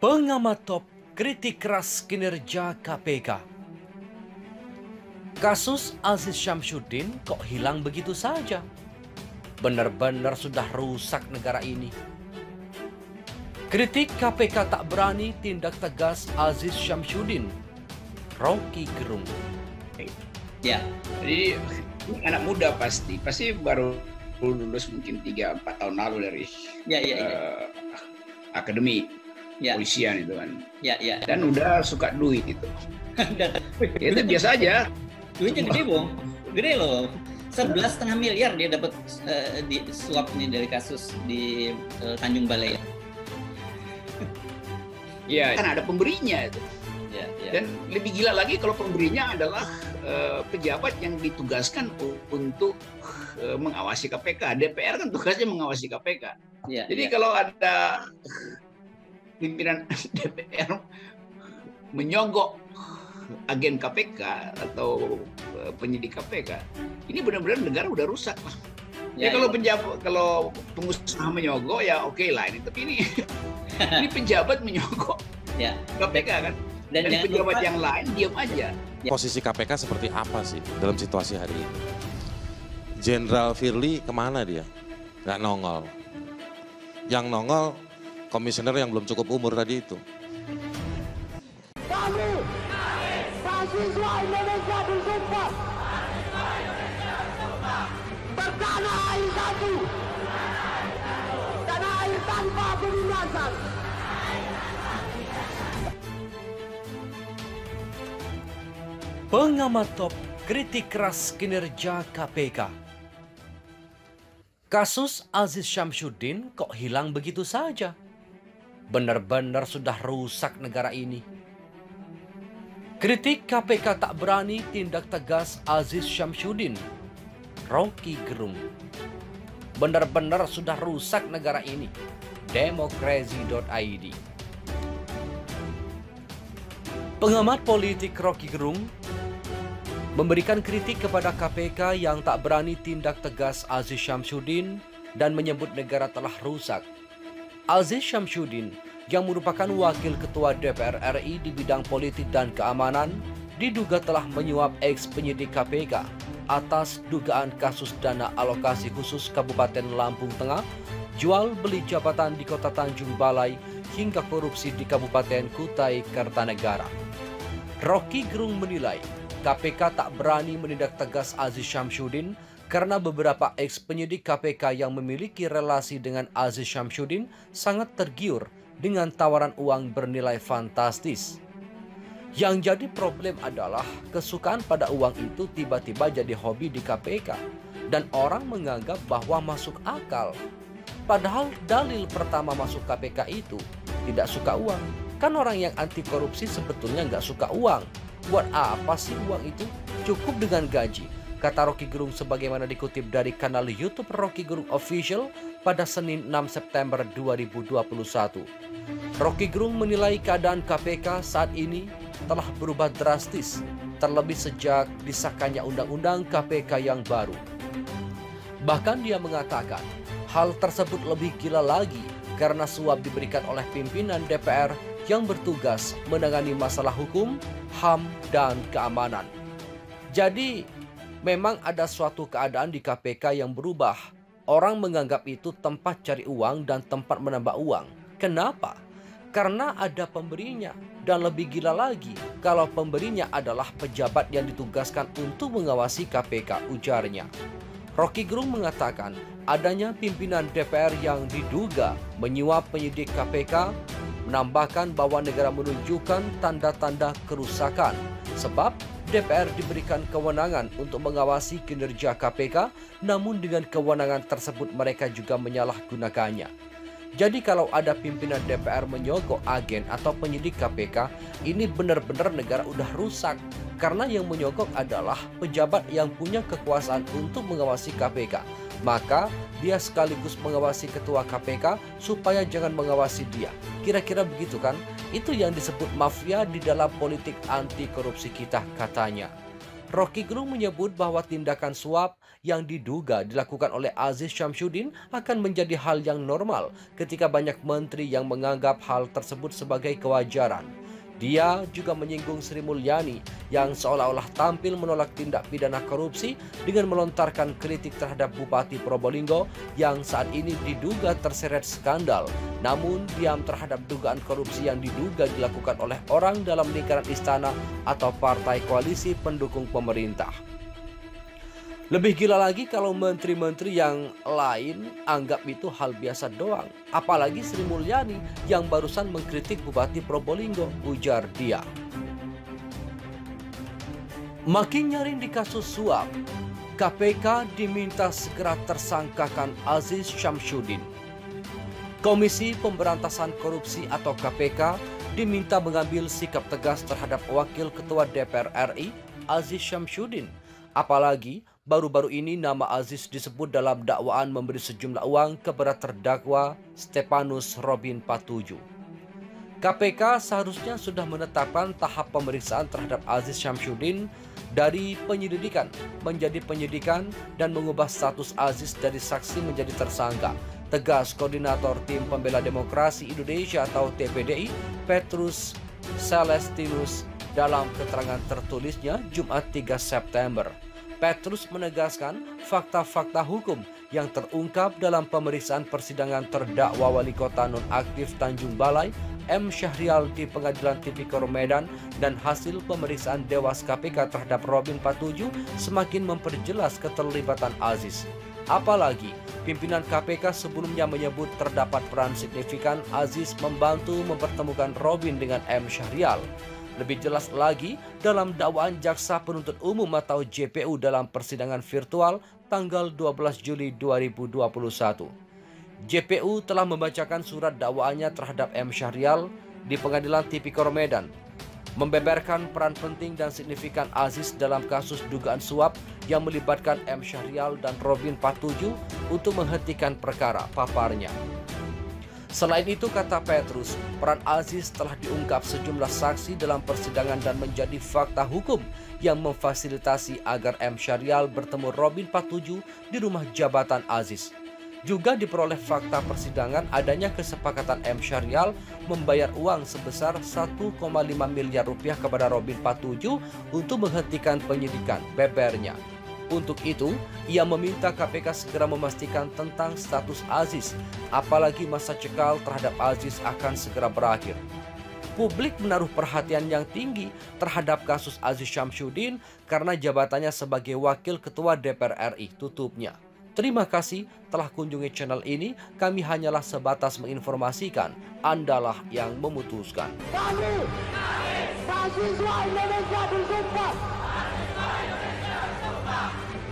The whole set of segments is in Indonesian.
Pengamat top kritik keras kinerja KPK. Kasus Aziz Syamsuddin kok hilang begitu saja? Benar-benar sudah rusak negara ini. Kritik KPK tak berani tindak tegas Aziz Syamsuddin. Rocky Gerung. Ya, jadi anak muda pasti baru lulus mungkin 3-4 tahun lalu dari akademi polisian itu kan. Dan udah suka duit itu. Itu biasa aja. Duitnya gede, Bang. Gede loh. 11,5 miliar dia dapat di suap ini dari kasus di Tanjung Balai. Ya, kan ada pemberinya itu. Dan lebih gila lagi kalau pemberinya adalah pejabat yang ditugaskan untuk mengawasi KPK. DPR kan tugasnya mengawasi KPK. Jadi kalau ada pimpinan DPR menyogok agen KPK atau penyidik KPK, ini benar-benar negara udah rusak. Kalau pengusaha menyogok ya oke lah ini, tapi ini pejabat menyogok KPK kan. Dan pejabat yang lain diam aja. Posisi KPK seperti apa sih dalam situasi hari ini? Jenderal Firly kemana dia? Nggak nongol. Yang nongol komisioner yang belum cukup umur tadi itu. Kami, mahasiswa Indonesia bersumpah bertanah air satu, tanah air tanpa penindasan. Pengamat top kritik keras kinerja KPK. Kasus Aziz Syamsuddin kok hilang begitu saja? Benar-benar sudah rusak negara ini. Kritik KPK tak berani tindak tegas Aziz Syamsuddin. Rocky Gerung. Benar-benar sudah rusak negara ini. Demokrasi.id. Pengamat politik Rocky Gerung memberikan kritik kepada KPK yang tak berani tindak tegas Aziz Syamsuddin dan menyebut negara telah rusak. Aziz Syamsuddin yang merupakan wakil ketua DPR RI di bidang politik dan keamanan diduga telah menyuap ex-penyidik KPK atas dugaan kasus dana alokasi khusus Kabupaten Lampung Tengah, jual beli jabatan di Kota Tanjung Balai hingga korupsi di Kabupaten Kutai Kartanegara. Rocky Gerung menilai KPK tak berani menindak tegas Aziz Syamsuddin karena beberapa ex-penyidik KPK yang memiliki relasi dengan Aziz Syamsuddin sangat tergiur dengan tawaran uang bernilai fantastis. Yang jadi problem adalah kesukaan pada uang itu tiba-tiba jadi hobi di KPK dan orang menganggap bahwa masuk akal. Padahal dalil pertama masuk KPK itu tidak suka uang. Kan orang yang anti korupsi sebetulnya nggak suka uang. Buat apa sih uang itu? Cukup dengan gaji, kata Rocky Gerung sebagaimana dikutip dari kanal YouTube Rocky Gerung Official pada Senin 6 September 2021. Rocky Gerung menilai keadaan KPK saat ini telah berubah drastis, terlebih sejak disahkannya Undang-Undang KPK yang baru. Bahkan dia mengatakan, hal tersebut lebih gila lagi karena suap diberikan oleh pimpinan DPR yang bertugas menangani masalah hukum, HAM, dan keamanan. Jadi, memang ada suatu keadaan di KPK yang berubah. Orang menganggap itu tempat cari uang dan tempat menambah uang. Kenapa? Karena ada pemberinya. Dan lebih gila lagi, kalau pemberinya adalah pejabat yang ditugaskan untuk mengawasi KPK, ujarnya. Rocky Gerung mengatakan, adanya pimpinan DPR yang diduga menyuap penyidik KPK menambahkan bahwa negara menunjukkan tanda-tanda kerusakan sebab DPR diberikan kewenangan untuk mengawasi kinerja KPK, namun dengan kewenangan tersebut mereka juga menyalahgunakannya. Jadi kalau ada pimpinan DPR menyogok agen atau penyidik KPK, ini benar-benar negara udah rusak karena yang menyogok adalah pejabat yang punya kekuasaan untuk mengawasi KPK. Maka dia sekaligus mengawasi ketua KPK supaya jangan mengawasi dia. Kira-kira begitu kan? Itu yang disebut mafia di dalam politik anti korupsi kita, katanya. Rocky Gerung menyebut bahwa tindakan suap yang diduga dilakukan oleh Aziz Syamsuddin akan menjadi hal yang normal ketika banyak menteri yang menganggap hal tersebut sebagai kewajaran. Dia juga menyinggung Sri Mulyani yang seolah-olah tampil menolak tindak pidana korupsi dengan melontarkan kritik terhadap Bupati Probolinggo yang saat ini diduga terseret skandal, namun diam terhadap dugaan korupsi yang diduga dilakukan oleh orang dalam lingkaran istana atau partai koalisi pendukung pemerintah. Lebih gila lagi kalau menteri-menteri yang lain anggap itu hal biasa doang. Apalagi Sri Mulyani yang barusan mengkritik Bupati Probolinggo, ujar dia. Makin nyaring di kasus suap, KPK diminta segera tersangkakan Aziz Syamsuddin. Komisi Pemberantasan Korupsi atau KPK diminta mengambil sikap tegas terhadap Wakil Ketua DPR RI, Aziz Syamsuddin. Apalagi baru-baru ini nama Aziz disebut dalam dakwaan memberi sejumlah uang kepada terdakwa Stepanus Robin Patuju. KPK seharusnya sudah menetapkan tahap pemeriksaan terhadap Aziz Syamsuddin dari penyelidikan menjadi penyidikan dan mengubah status Aziz dari saksi menjadi tersangka. Tegas Koordinator Tim Pembela Demokrasi Indonesia atau TPDI, Petrus Celestinus dalam keterangan tertulisnya Jumat 3 September. Petrus menegaskan fakta-fakta hukum yang terungkap dalam pemeriksaan persidangan terdakwa Wali Kota Nonaktif Tanjung Balai M. Syahrial di Pengadilan Tipikor Medan dan hasil pemeriksaan Dewas KPK terhadap Robin Patuju semakin memperjelas keterlibatan Aziz. Apalagi pimpinan KPK sebelumnya menyebut terdapat peran signifikan Aziz membantu mempertemukan Robin dengan M. Syahrial. Lebih jelas lagi dalam dakwaan Jaksa Penuntut Umum atau JPU dalam persidangan virtual tanggal 12 Juli 2021. JPU telah membacakan surat dakwaannya terhadap M. Syahrial di Pengadilan Tipikor Medan, membeberkan peran penting dan signifikan Aziz dalam kasus dugaan suap yang melibatkan M. Syahrial dan Robin Patuju untuk menghentikan perkara, paparnya. Selain itu, kata Petrus, peran Aziz telah diungkap sejumlah saksi dalam persidangan dan menjadi fakta hukum yang memfasilitasi agar M. Syahrial bertemu Robin Patuju di rumah jabatan Aziz. Juga diperoleh fakta persidangan adanya kesepakatan M. Syahrial membayar uang sebesar 1,5 miliar rupiah kepada Robin Patuju untuk menghentikan penyidikan, bebernya. Untuk itu, ia meminta KPK segera memastikan tentang status Aziz, apalagi masa cekal terhadap Aziz akan segera berakhir. Publik menaruh perhatian yang tinggi terhadap kasus Aziz Syamsuddin karena jabatannya sebagai Wakil Ketua DPR RI, tutupnya. Terima kasih telah kunjungi channel ini, kami hanyalah sebatas menginformasikan, Andalah yang memutuskan. Kami, mahasiswa Indonesia bersumpah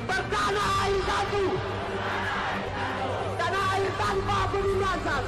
bertanah air satu, tanah air tanpa penindasan.